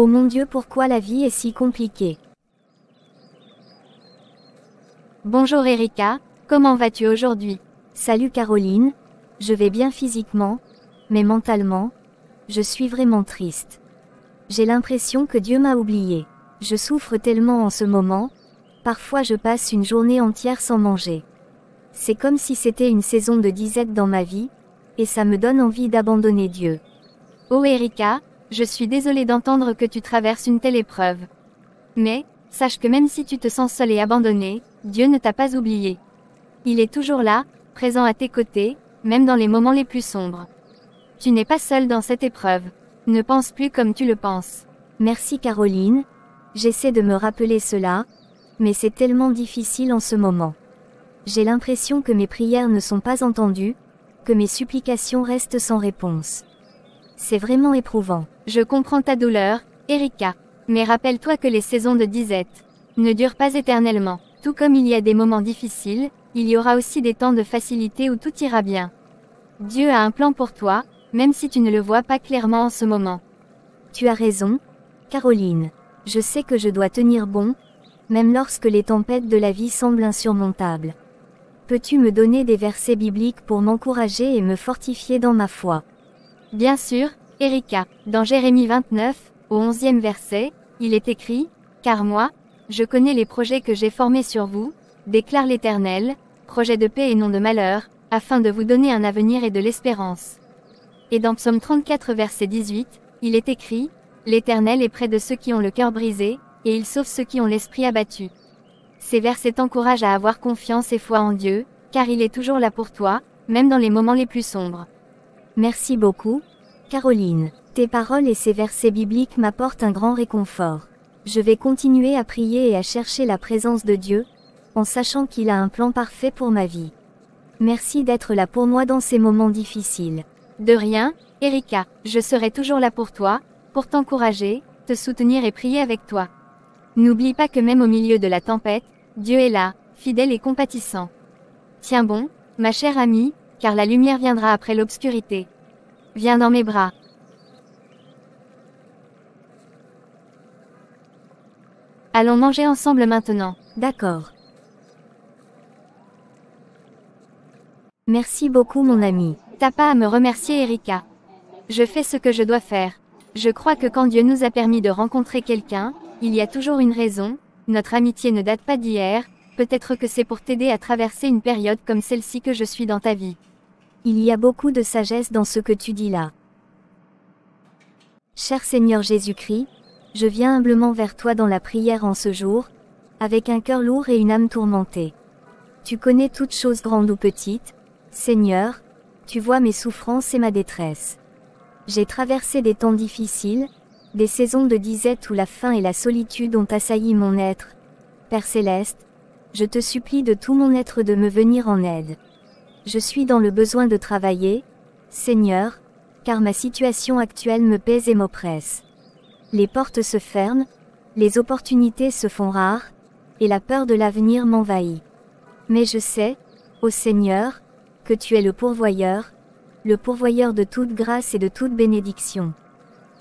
Oh mon Dieu, pourquoi la vie est si compliquée? Bonjour Erika, comment vas-tu aujourd'hui? Salut Caroline, je vais bien physiquement, mais mentalement, je suis vraiment triste. J'ai l'impression que Dieu m'a oublié. Je souffre tellement en ce moment, parfois je passe une journée entière sans manger. C'est comme si c'était une saison de disette dans ma vie, et ça me donne envie d'abandonner Dieu. Oh Erika, je suis désolée d'entendre que tu traverses une telle épreuve. Mais, sache que même si tu te sens seule et abandonnée, Dieu ne t'a pas oublié. Il est toujours là, présent à tes côtés, même dans les moments les plus sombres. Tu n'es pas seule dans cette épreuve. Ne pense plus comme tu le penses. Merci Caroline, j'essaie de me rappeler cela, mais c'est tellement difficile en ce moment. J'ai l'impression que mes prières ne sont pas entendues, que mes supplications restent sans réponse. C'est vraiment éprouvant. Je comprends ta douleur, Erika. Mais rappelle-toi que les saisons de disette ne durent pas éternellement. Tout comme il y a des moments difficiles, il y aura aussi des temps de facilité où tout ira bien. Dieu a un plan pour toi, même si tu ne le vois pas clairement en ce moment. Tu as raison, Caroline. Je sais que je dois tenir bon, même lorsque les tempêtes de la vie semblent insurmontables. Peux-tu me donner des versets bibliques pour m'encourager et me fortifier dans ma foi? Bien sûr, Erika. Dans Jérémie 29, au 11e verset, il est écrit « Car moi, je connais les projets que j'ai formés sur vous, déclare l'Éternel, projets de paix et non de malheur, afin de vous donner un avenir et de l'espérance. » Et dans Psaume 34 verset 18, il est écrit « L'Éternel est près de ceux qui ont le cœur brisé, et il sauve ceux qui ont l'esprit abattu. » Ces versets t'encouragent à avoir confiance et foi en Dieu, car il est toujours là pour toi, même dans les moments les plus sombres. Merci beaucoup, Caroline. Tes paroles et ces versets bibliques m'apportent un grand réconfort. Je vais continuer à prier et à chercher la présence de Dieu, en sachant qu'il a un plan parfait pour ma vie. Merci d'être là pour moi dans ces moments difficiles. De rien, Erika, je serai toujours là pour toi, pour t'encourager, te soutenir et prier avec toi. N'oublie pas que même au milieu de la tempête, Dieu est là, fidèle et compatissant. Tiens bon, ma chère amie, car la lumière viendra après l'obscurité. Viens dans mes bras. Allons manger ensemble maintenant. D'accord. Merci beaucoup mon ami. T'as pas à me remercier Erika. Je fais ce que je dois faire. Je crois que quand Dieu nous a permis de rencontrer quelqu'un, il y a toujours une raison, notre amitié ne date pas d'hier, peut-être que c'est pour t'aider à traverser une période comme celle-ci que je suis dans ta vie. Il y a beaucoup de sagesse dans ce que tu dis là. Cher Seigneur Jésus-Christ, je viens humblement vers toi dans la prière en ce jour, avec un cœur lourd et une âme tourmentée. Tu connais toutes choses grandes ou petites, Seigneur, tu vois mes souffrances et ma détresse. J'ai traversé des temps difficiles, des saisons de disette où la faim et la solitude ont assailli mon être. Père Céleste, je te supplie de tout mon être de me venir en aide. Je suis dans le besoin de travailler, Seigneur, car ma situation actuelle me pèse et m'oppresse. Les portes se ferment, les opportunités se font rares, et la peur de l'avenir m'envahit. Mais je sais, ô Seigneur, que tu es le pourvoyeur de toute grâce et de toute bénédiction.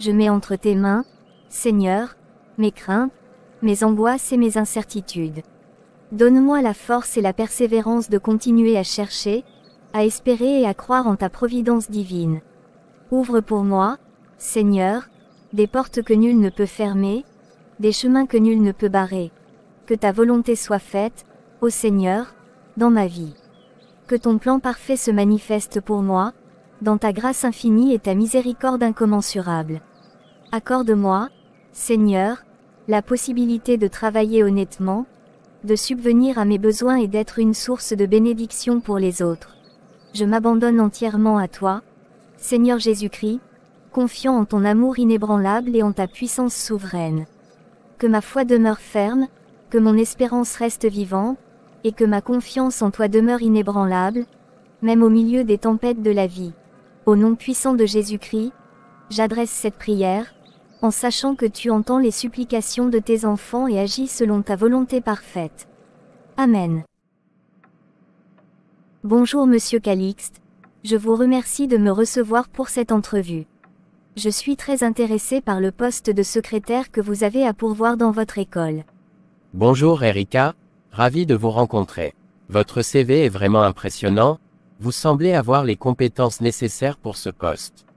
Je mets entre tes mains, Seigneur, mes craintes, mes angoisses et mes incertitudes. Donne-moi la force et la persévérance de continuer à chercher, à espérer et à croire en ta providence divine. Ouvre pour moi, Seigneur, des portes que nul ne peut fermer, des chemins que nul ne peut barrer. Que ta volonté soit faite, ô Seigneur, dans ma vie. Que ton plan parfait se manifeste pour moi, dans ta grâce infinie et ta miséricorde incommensurable. Accorde-moi, Seigneur, la possibilité de travailler honnêtement, de subvenir à mes besoins et d'être une source de bénédiction pour les autres. Je m'abandonne entièrement à toi, Seigneur Jésus-Christ, confiant en ton amour inébranlable et en ta puissance souveraine. Que ma foi demeure ferme, que mon espérance reste vivante, et que ma confiance en toi demeure inébranlable, même au milieu des tempêtes de la vie. Au nom puissant de Jésus-Christ, j'adresse cette prière, en sachant que tu entends les supplications de tes enfants et agis selon ta volonté parfaite. Amen. Bonjour Monsieur Calixte, je vous remercie de me recevoir pour cette entrevue. Je suis très intéressée par le poste de secrétaire que vous avez à pourvoir dans votre école. Bonjour Erika, ravi de vous rencontrer. Votre CV est vraiment impressionnant, vous semblez avoir les compétences nécessaires pour ce poste.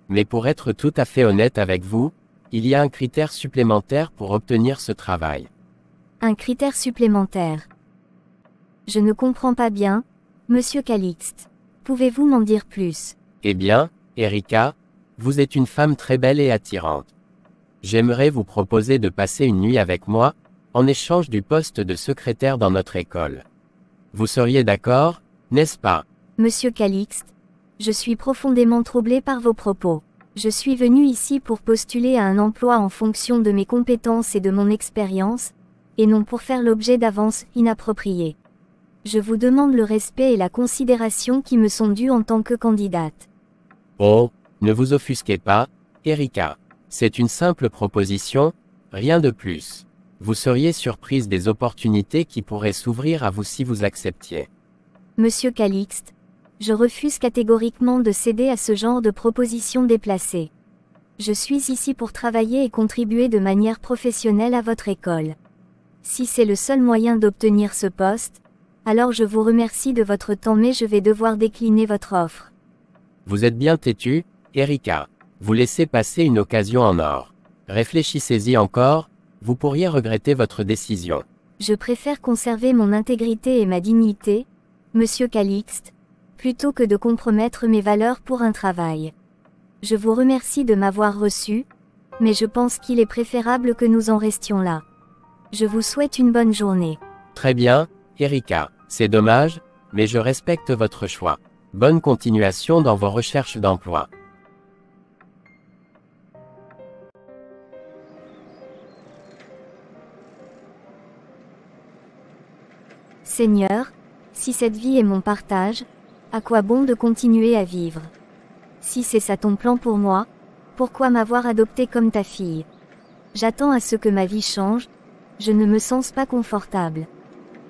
Mais pour être tout à fait honnête avec vous, il y a un critère supplémentaire pour obtenir ce travail. Un critère supplémentaire. Je ne comprends pas bien, Monsieur Calixte. Pouvez-vous m'en dire plus? Eh bien, Erika, vous êtes une femme très belle et attirante. J'aimerais vous proposer de passer une nuit avec moi, en échange du poste de secrétaire dans notre école. Vous seriez d'accord, n'est-ce pas? Monsieur Calixte, je suis profondément troublée par vos propos. Je suis venue ici pour postuler à un emploi en fonction de mes compétences et de mon expérience, et non pour faire l'objet d'avances inappropriées. Je vous demande le respect et la considération qui me sont dus en tant que candidate. Oh, ne vous offusquez pas, Erika. C'est une simple proposition, rien de plus. Vous seriez surprise des opportunités qui pourraient s'ouvrir à vous si vous acceptiez. Monsieur Calixte, je refuse catégoriquement de céder à ce genre de propositions déplacées. Je suis ici pour travailler et contribuer de manière professionnelle à votre école. Si c'est le seul moyen d'obtenir ce poste, alors je vous remercie de votre temps mais je vais devoir décliner votre offre. Vous êtes bien têtue, Erika. Vous laissez passer une occasion en or. Réfléchissez-y encore, vous pourriez regretter votre décision. Je préfère conserver mon intégrité et ma dignité, Monsieur Calixte, plutôt que de compromettre mes valeurs pour un travail. Je vous remercie de m'avoir reçu, mais je pense qu'il est préférable que nous en restions là. Je vous souhaite une bonne journée. Très bien, Erika, c'est dommage, mais je respecte votre choix. Bonne continuation dans vos recherches d'emploi. Seigneur, si cette vie est mon partage, à quoi bon de continuer à vivre? Si c'est ça ton plan pour moi, pourquoi m'avoir adopté comme ta fille? J'attends à ce que ma vie change, je ne me sens pas confortable.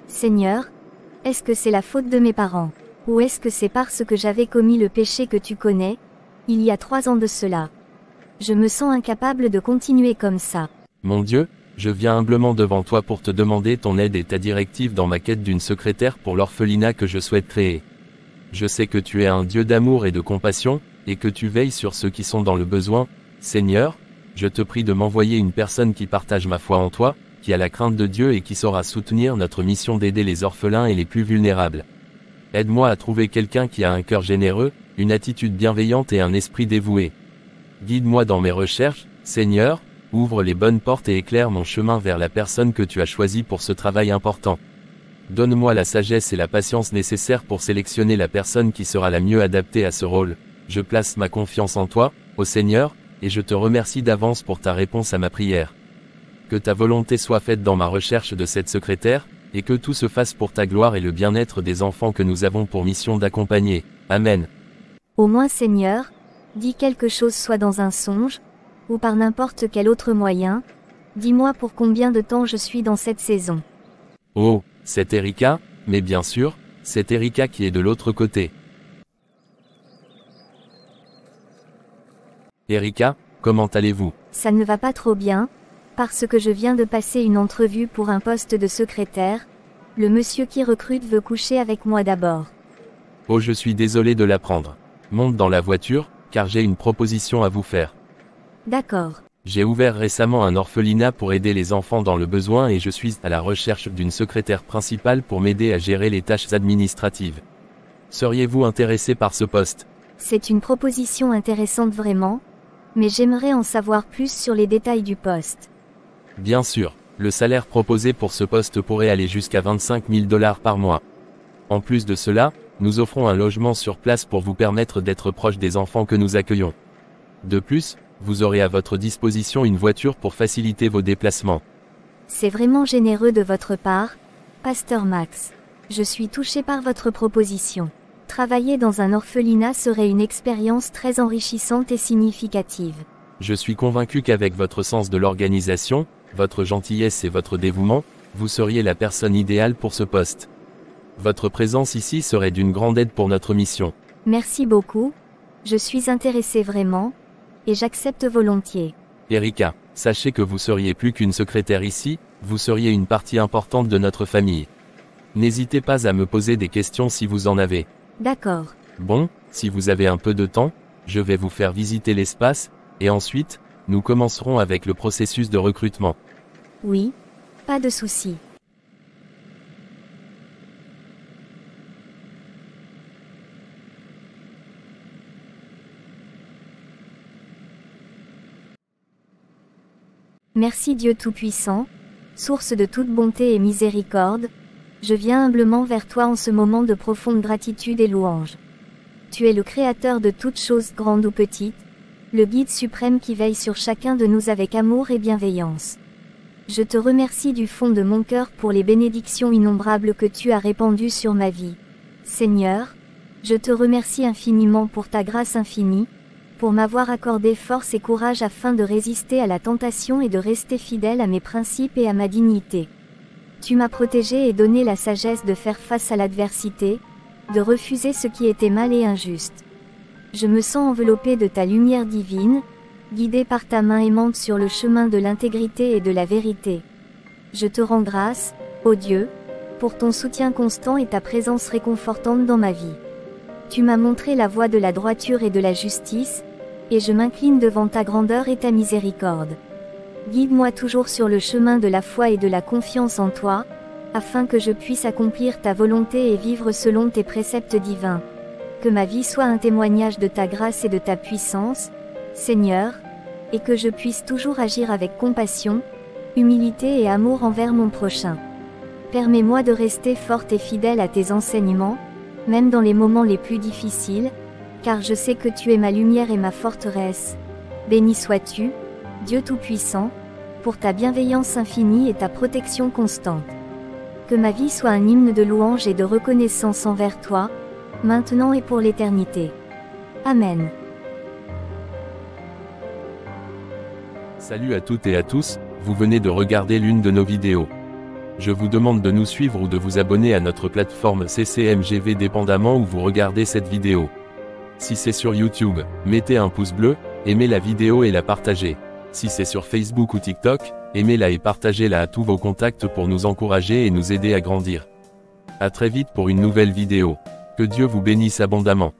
Seigneur, est-ce que c'est la faute de mes parents? Ou est-ce que c'est parce que j'avais commis le péché que tu connais, il y a 3 ans de cela? Je me sens incapable de continuer comme ça. Mon Dieu, je viens humblement devant toi pour te demander ton aide et ta directive dans ma quête d'une secrétaire pour l'orphelinat que je souhaite créer. Je sais que tu es un Dieu d'amour et de compassion, et que tu veilles sur ceux qui sont dans le besoin. Seigneur, je te prie de m'envoyer une personne qui partage ma foi en toi, qui a la crainte de Dieu et qui saura soutenir notre mission d'aider les orphelins et les plus vulnérables. Aide-moi à trouver quelqu'un qui a un cœur généreux, une attitude bienveillante et un esprit dévoué. Guide-moi dans mes recherches, Seigneur, ouvre les bonnes portes et éclaire mon chemin vers la personne que tu as choisie pour ce travail important. Donne-moi la sagesse et la patience nécessaires pour sélectionner la personne qui sera la mieux adaptée à ce rôle. Je place ma confiance en toi, ô Seigneur, et je te remercie d'avance pour ta réponse à ma prière. Que ta volonté soit faite dans ma recherche de cette secrétaire, et que tout se fasse pour ta gloire et le bien-être des enfants que nous avons pour mission d'accompagner. Amen. Au moins Seigneur, dis quelque chose soit dans un songe, ou par n'importe quel autre moyen, dis-moi pour combien de temps je suis dans cette saison. Oh, c'est Erika, mais bien sûr, c'est Erika qui est de l'autre côté. Erika, comment allez-vous? Ça ne va pas trop bien, parce que je viens de passer une entrevue pour un poste de secrétaire, le monsieur qui recrute veut coucher avec moi d'abord. Oh, je suis désolé de l'apprendre. Monte dans la voiture, car j'ai une proposition à vous faire. D'accord. J'ai ouvert récemment un orphelinat pour aider les enfants dans le besoin et je suis à la recherche d'une secrétaire principale pour m'aider à gérer les tâches administratives. Seriez-vous intéressé par ce poste? C'est une proposition intéressante vraiment, mais j'aimerais en savoir plus sur les détails du poste. Bien sûr, le salaire proposé pour ce poste pourrait aller jusqu'à 25 000 $ par mois. En plus de cela, nous offrons un logement sur place pour vous permettre d'être proche des enfants que nous accueillons. De plus, vous aurez à votre disposition une voiture pour faciliter vos déplacements. C'est vraiment généreux de votre part, Pasteur Max. Je suis touché par votre proposition. Travailler dans un orphelinat serait une expérience très enrichissante et significative. Je suis convaincu qu'avec votre sens de l'organisation, votre gentillesse et votre dévouement, vous seriez la personne idéale pour ce poste. Votre présence ici serait d'une grande aide pour notre mission. Merci beaucoup. Je suis intéressé vraiment, et j'accepte volontiers. Erika, sachez que vous seriez plus qu'une secrétaire ici, vous seriez une partie importante de notre famille. N'hésitez pas à me poser des questions si vous en avez. D'accord. Bon, si vous avez un peu de temps, je vais vous faire visiter l'espace, et ensuite, nous commencerons avec le processus de recrutement. Oui, pas de souci. Merci Dieu Tout-Puissant, source de toute bonté et miséricorde, je viens humblement vers toi en ce moment de profonde gratitude et louange. Tu es le Créateur de toutes choses grandes ou petites, le Guide suprême qui veille sur chacun de nous avec amour et bienveillance. Je te remercie du fond de mon cœur pour les bénédictions innombrables que tu as répandues sur ma vie. Seigneur, je te remercie infiniment pour ta grâce infinie, pour m'avoir accordé force et courage afin de résister à la tentation et de rester fidèle à mes principes et à ma dignité. Tu m'as protégé et donné la sagesse de faire face à l'adversité, de refuser ce qui était mal et injuste. Je me sens enveloppé de ta lumière divine, guidé par ta main aimante sur le chemin de l'intégrité et de la vérité. Je te rends grâce, ô Dieu, pour ton soutien constant et ta présence réconfortante dans ma vie. Tu m'as montré la voie de la droiture et de la justice, et je m'incline devant ta grandeur et ta miséricorde. Guide-moi toujours sur le chemin de la foi et de la confiance en toi, afin que je puisse accomplir ta volonté et vivre selon tes préceptes divins. Que ma vie soit un témoignage de ta grâce et de ta puissance, Seigneur, et que je puisse toujours agir avec compassion, humilité et amour envers mon prochain. Permets-moi de rester forte et fidèle à tes enseignements, même dans les moments les plus difficiles, car je sais que tu es ma lumière et ma forteresse. Béni sois-tu, Dieu Tout-Puissant, pour ta bienveillance infinie et ta protection constante. Que ma vie soit un hymne de louange et de reconnaissance envers toi, maintenant et pour l'éternité. Amen. Salut à toutes et à tous, vous venez de regarder l'une de nos vidéos. Je vous demande de nous suivre ou de vous abonner à notre plateforme CCMGV dépendamment où vous regardez cette vidéo. Si c'est sur YouTube, mettez un pouce bleu, aimez la vidéo et la partagez. Si c'est sur Facebook ou TikTok, aimez-la et partagez-la à tous vos contacts pour nous encourager et nous aider à grandir. À très vite pour une nouvelle vidéo. Que Dieu vous bénisse abondamment.